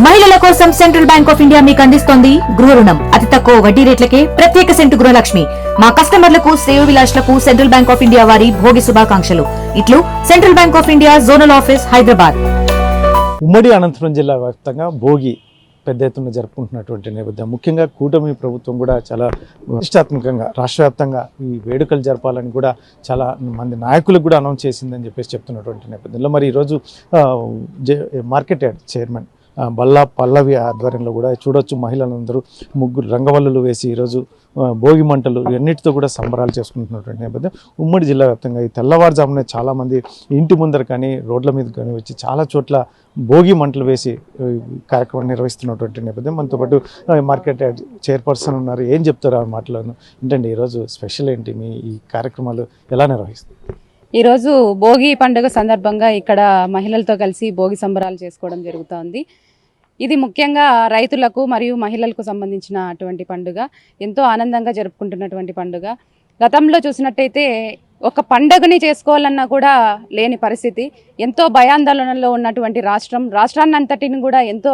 మహిళల కోసం central bank of India మీకు అందిస్తోంది గృహ రుణం. అతి తక్కువ వడ్డీ రేట్లకే ప్రత్యేక సెంటు గృహలక్ష్మి. మా కస్టమర్లకు శ్రేయోభిలాషులకు సెంట్రల్ బ్యాంక్ ఆఫ్ ఇండియా వారి భోగి శుభాకాంక్షలు. ఇట్లు central bank of India zonal office, Hyderabad. ఉమ్మడి అనంతపురం జిల్లా వ్యాప్తంగా భోగి పెద్ద ఎత్తున జరుపుకుంటున్నటువంటి నేపథ్యం, ముఖ్యంగా కూటమి ప్రభుత్వం కూడా చాలా ప్రతిష్టాత్మకంగా రాష్ట్ర వ్యాప్తంగా ఈ వేడుకలు జరపాలని కూడా చాలా మంది నాయకులకు కూడా అనౌన్స్ చేసిందని చెప్పేసి చెప్తున్నటువంటి నేపథ్యంలో మరి ఈరోజు మార్కెట్ యార్డ్ చైర్మన్ బల్లా పల్లవి ఆధ్వర్యంలో కూడా చూడొచ్చు మహిళలందరూ ముగ్గురు రంగవల్లులు వేసి ఈరోజు భోగి మంటలు ఇవన్నిటితో కూడా సంబరాలు చేసుకుంటున్నటువంటి నేపథ్యం. ఉమ్మడి జిల్లా వ్యాప్తంగా ఈ తెల్లవారుజామునే చాలామంది ఇంటి ముందర కానీ రోడ్ల మీద కానీ వచ్చి చాలా చోట్ల భోగి మంటలు వేసి కార్యక్రమం నిర్వహిస్తున్నటువంటి నేపథ్యం. మనతో పాటు మార్కెట్ యార్డ్ చైర్పర్సన్ ఉన్నారు. ఏం చెప్తారు ఆ మాటలను ఏంటండి? ఈరోజు స్పెషల్ ఏంటి? మీ ఈ కార్యక్రమాలు ఎలా నిర్వహిస్తారు? ఈరోజు భోగి పండుగ సందర్భంగా ఇక్కడ మహిళలతో కలిసి భోగి సంబరాలు చేసుకోవడం జరుగుతోంది. ఇది ముఖ్యంగా రైతులకు మరియు మహిళలకు సంబంధించినటువంటి పండుగ. ఎంతో ఆనందంగా జరుపుకుంటున్నటువంటి పండుగ. గతంలో చూసినట్టయితే ఒక పండుగని చేసుకోవాలన్నా కూడా లేని పరిస్థితి, ఎంతో భయాందోళనలో ఉన్నటువంటి రాష్ట్రాన్ని అంతటిని కూడా ఎంతో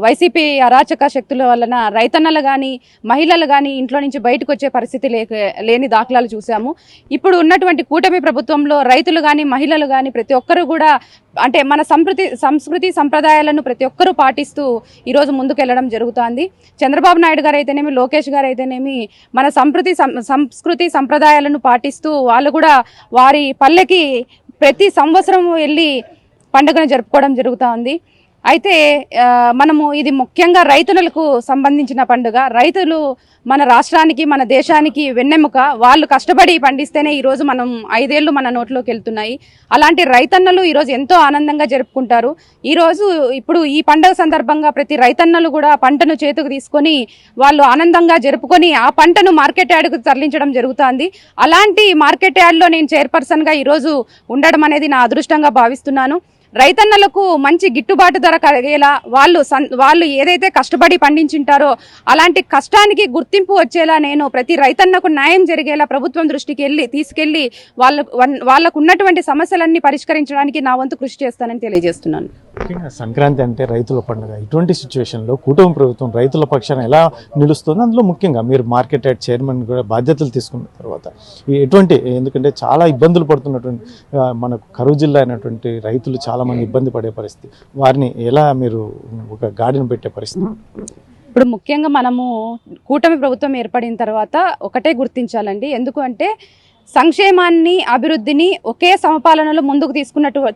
వైసీపీ అరాచక శక్తుల వలన రైతన్నలు కానీ మహిళలు కానీ ఇంట్లో నుంచి బయటకు వచ్చే పరిస్థితి లేని దాఖలాలు చూసాము. ఇప్పుడు ఉన్నటువంటి కూటమి ప్రభుత్వంలో రైతులు కానీ మహిళలు కానీ ప్రతి ఒక్కరూ కూడా అంటే మన సంస్కృతి సంప్రదాయాలను ప్రతి ఒక్కరూ పాటిస్తూ ఈరోజు ముందుకెళ్లడం జరుగుతోంది. చంద్రబాబు నాయుడు గారు అయితేనేమి, లోకేష్ గారు అయితేనేమి మన సంస్కృతి సంప్రదాయాలను పాటిస్తూ వాళ్ళు కూడా వారి పల్లెకి ప్రతి సంవత్సరం వెళ్ళి పండుగను జరుపుకోవడం జరుగుతోంది. అయితే మనము ఇది ముఖ్యంగా రైతులకు సంబంధించిన పండుగ. రైతులు మన రాష్ట్రానికి మన దేశానికి వెన్నెముక. వాళ్ళు కష్టపడి పండిస్తేనే ఈరోజు మనం 5 ఏళ్ళు మన నోట్లోకి వెళ్తున్నాయి. అలాంటి రైతన్నలు ఈరోజు ఎంతో ఆనందంగా జరుపుకుంటారు. ఈరోజు ఇప్పుడు ఈ పండుగ సందర్భంగా ప్రతి రైతన్నలు కూడా పంటను చేతికి తీసుకొని వాళ్ళు ఆనందంగా జరుపుకొని ఆ పంటను మార్కెట్ యార్డుకు తరలించడం జరుగుతుంది. అలాంటి మార్కెట్ యార్డ్లో నేను చైర్పర్సన్గా ఈరోజు ఉండడం అనేది నా అదృష్టంగా భావిస్తున్నాను. రైతన్నలకు మంచి గిట్టుబాటు ధర కలిగేలా వాళ్ళు ఏదైతే కష్టపడి పండించుంటారో అలాంటి కష్టానికి గుర్తింపు వచ్చేలా నేను ప్రతి రైతన్నకు న్యాయం జరిగేలా ప్రభుత్వం దృష్టికి తీసుకెళ్లి వాళ్ళకు ఉన్నటువంటి సమస్యలన్నీ పరిష్కరించడానికి నా వంతు కృషి చేస్తానని తెలియజేస్తున్నాను. ముఖ్యంగా సంక్రాంతి అంటే రైతుల పండుగ. ఇటువంటి సిచ్యువేషన్లో కూటమి ప్రభుత్వం రైతుల పక్షాన ఎలా నిలుస్తుంది? అందులో ముఖ్యంగా మీరు మార్కెట్ యార్డ్ చైర్మన్ కూడా బాధ్యతలు తీసుకున్న తర్వాత ఎందుకంటే చాలా ఇబ్బందులు పడుతున్నటువంటి మనకు కరువు జిల్లా అయినటువంటి రైతులు చాలామంది ఇబ్బంది పడే పరిస్థితి, వారిని ఎలా మీరు ఒక గాడిని పెట్టే పరిస్థితి? ఇప్పుడు ముఖ్యంగా మనము కూటమి ప్రభుత్వం ఏర్పడిన తర్వాత ఒకటే గుర్తించాలండి. ఎందుకు అంటే సంక్షేమాన్ని అభివృద్ధిని ఒకే సమపాలనలో ముందుకు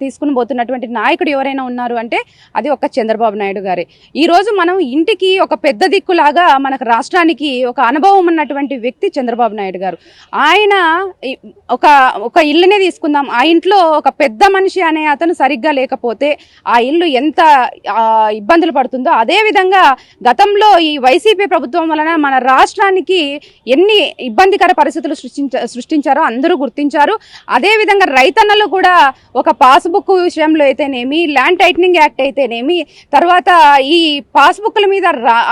తీసుకుని పోతున్నటువంటి నాయకుడు ఎవరైనా ఉన్నారు అంటే అది ఒక చంద్రబాబు నాయుడు గారే. ఈరోజు మనం ఇంటికి ఒక పెద్ద దిక్కులాగా మనకు రాష్ట్రానికి ఒక అనుభవం ఉన్నటువంటి వ్యక్తి చంద్రబాబు నాయుడు గారు. ఆయన ఒక ఇల్లునే తీసుకుందాం, ఆ ఇంట్లో ఒక పెద్ద మనిషి అనే అతను సరిగ్గా లేకపోతే ఆ ఇల్లు ఎంత ఇబ్బందులు పడుతుందో, అదేవిధంగా గతంలో ఈ వైసీపీ ప్రభుత్వం వలన మన రాష్ట్రానికి ఎన్ని ఇబ్బందికర పరిస్థితులు సృష్టించారో అందరూ గుర్తించారు. అదేవిధంగా రైతన్నలు కూడా ఒక పాస్బుక్ విషయంలో అయితేనేమి, ల్యాండ్ టైటనింగ్ యాక్ట్ అయితేనేమి, తర్వాత ఈ పాస్బుక్ల మీద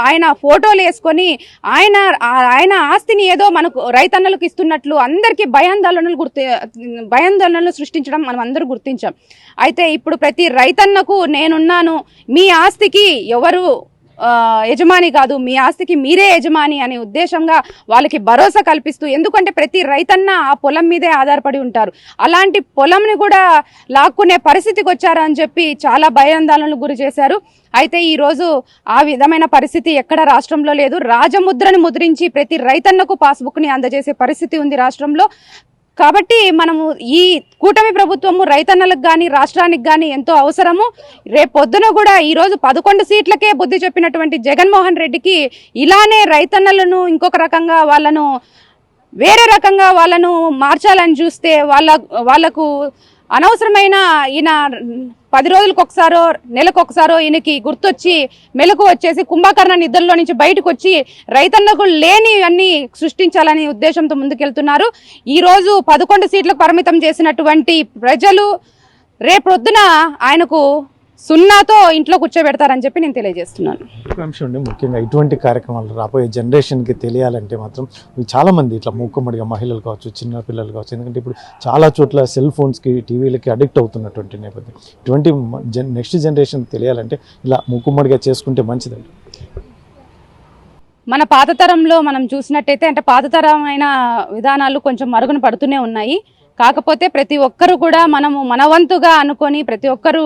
ఆయన ఫోటోలు వేసుకొని ఆయన ఆస్తిని ఏదో మనకు రైతన్నలకు ఇస్తున్నట్లు అందరికీ భయాందోళనలు సృష్టించడం మనం అందరూ గుర్తించాం. అయితే ఇప్పుడు ప్రతి రైతన్నకు నేనున్నాను, మీ ఆస్తికి ఎవరు యజమాని కాదు, మీ ఆస్తికి మీరే యజమాని అనే ఉద్దేశంగా వాళ్ళకి భరోసా కల్పిస్తూ, ఎందుకంటే ప్రతి రైతన్న ఆ పొలం మీదే ఆధారపడి ఉంటారు. అలాంటి పొలంని కూడా లాక్కునే పరిస్థితికి వచ్చారని చెప్పి చాలా భయాందోళనలకు గురి చేశారు. అయితే ఈరోజు ఆ విధమైన పరిస్థితి ఎక్కడ రాష్ట్రంలో లేదు. రాజముద్రని ముద్రించి ప్రతి రైతన్నకు పాస్బుక్ని అందజేసే పరిస్థితి ఉంది రాష్ట్రంలో. కాబట్టి మనము ఈ కూటమి ప్రభుత్వము రైతన్నలకు కానీ రాష్ట్రానికి కానీ ఎంతో అవసరము. రేపొద్దున కూడా ఈరోజు 11 సీట్లకే బుద్ధి చెప్పినటువంటి జగన్మోహన్ రెడ్డికి ఇలానే రైతన్నలను ఇంకొక రకంగా వేరే రకంగా వాళ్ళను మార్చాలని చూస్తే వాళ్ళకు అనవసరమైన ఈయన 10 రోజులకు ఒకసారో నెలకు ఒకసారో ఈయనకి గుర్తొచ్చి మెలకు వచ్చేసి కుంభకర్ణ నిద్రలో నుంచి బయటకు వచ్చి రైతన్నకు లేని అన్ని సృష్టించాలనే ఉద్దేశంతో ముందుకెళ్తున్నారు. ఈరోజు 11 సీట్లకు పరిమితం చేసినటువంటి ప్రజలు రేపొద్దున ఆయనకు సున్నాతో ఇంట్లో కూర్చోబెడతారని చెప్పి నేను తెలియజేస్తున్నాను. ఒక అంశం అండి, ముఖ్యంగా ఇటువంటి కార్యక్రమాలు రాబోయే జనరేషన్కి తెలియాలంటే మాత్రం చాలామంది ఇట్లా మూకుమ్మడిగా మహిళలు కావచ్చు, చిన్న పిల్లలు కావచ్చు, ఎందుకంటే ఇప్పుడు చాలా చోట్ల సెల్ ఫోన్స్కి, టీవీలకి అడిక్ట్ అవుతున్నటువంటి నేపథ్యం. ఇటువంటి నెక్స్ట్ జనరేషన్ తెలియాలంటే ఇలా మూకుమ్మడిగా చేసుకుంటే మంచిదండి. మన పాత తరంలో మనం చూసినట్టయితే అంటే పాతతరమైన విధానాలు కొంచెం మరుగున పడుతూనే ఉన్నాయి. కాకపోతే ప్రతి ఒక్కరు కూడా మనము మనవంతుగా అనుకొని ప్రతి ఒక్కరూ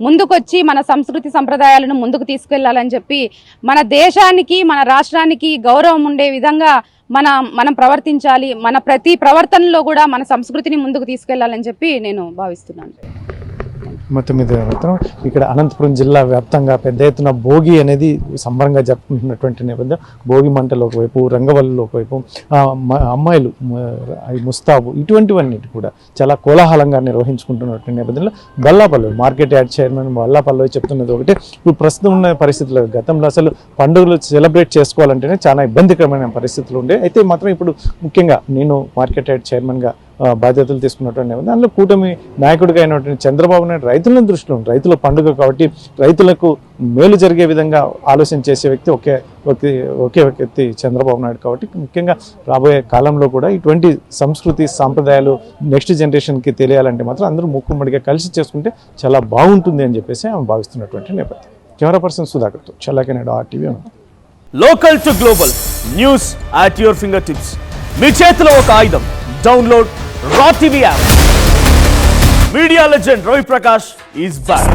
ముందుకొచ్చి మన సంస్కృతి సంప్రదాయాలను ముందుకు తీసుకెళ్లాలని చెప్పి, మన దేశానికి మన రాష్ట్రానికి గౌరవం ఉండే విధంగా మనం ప్రవర్తించాలి. మన ప్రతి ప్రవర్తనలో కూడా మన సంస్కృతిని ముందుకు తీసుకెళ్లాలని చెప్పి నేను భావిస్తున్నాను. మొత్తం మీద మాత్రం ఇక్కడ అనంతపురం జిల్లా వ్యాప్తంగా పెద్ద ఎత్తున భోగి అనేది సంబరంగా జరుపుకుంటున్నటువంటి నేపథ్యం. భోగి మంటలు ఒకవైపు, రంగవల్లులు ఒకవైపు, అమ్మాయిలు ముస్తాబు, ఇటువంటివన్నిటి కూడా చాలా కోలాహలంగా నిర్వహించుకుంటున్నటువంటి నేపథ్యంలో Ballapalli market yard chairman Ballapalli చెప్తున్నది ఒకటి, ఇప్పుడు ప్రస్తుతం ఉన్న పరిస్థితుల్లో గతంలో అసలు పండుగలు సెలబ్రేట్ చేసుకోవాలంటేనే చాలా ఇబ్బందికరమైన పరిస్థితులు ఉండే. అయితే మాత్రం ఇప్పుడు ముఖ్యంగా నేను మార్కెట్ యార్డ్ చైర్మన్గా బాధ్యతలు తీసుకున్నటువంటి అందులో కూటమి నాయకుడిగా అయినటువంటి చంద్రబాబు నాయుడు రైతులను దృష్టిలో రైతుల పండుగ కాబట్టి రైతులకు మేలు జరిగే విధంగా ఆలోచన చేసే వ్యక్తి ఒకే వ్యక్తి చంద్రబాబు నాయుడు కాబట్టి ముఖ్యంగా రాబోయే కాలంలో కూడా ఇటువంటి సంస్కృతి సాంప్రదాయాలు నెక్స్ట్ జనరేషన్కి తెలియాలంటే మాత్రం అందరూ మూకుమ్మడిగా కలిసి చేసుకుంటే చాలా బాగుంటుంది అని చెప్పేసి ఆమె భావిస్తున్నటువంటి నేపథ్యం. కెమెరా పర్సన్ సుధాకర్తో చల్లాకనేడు RTV. Local to global news at your finger tips. మీ చేతిలో ఒక ఆయుధం. Download Raw TV app. Media legend Ravi Prakash is back.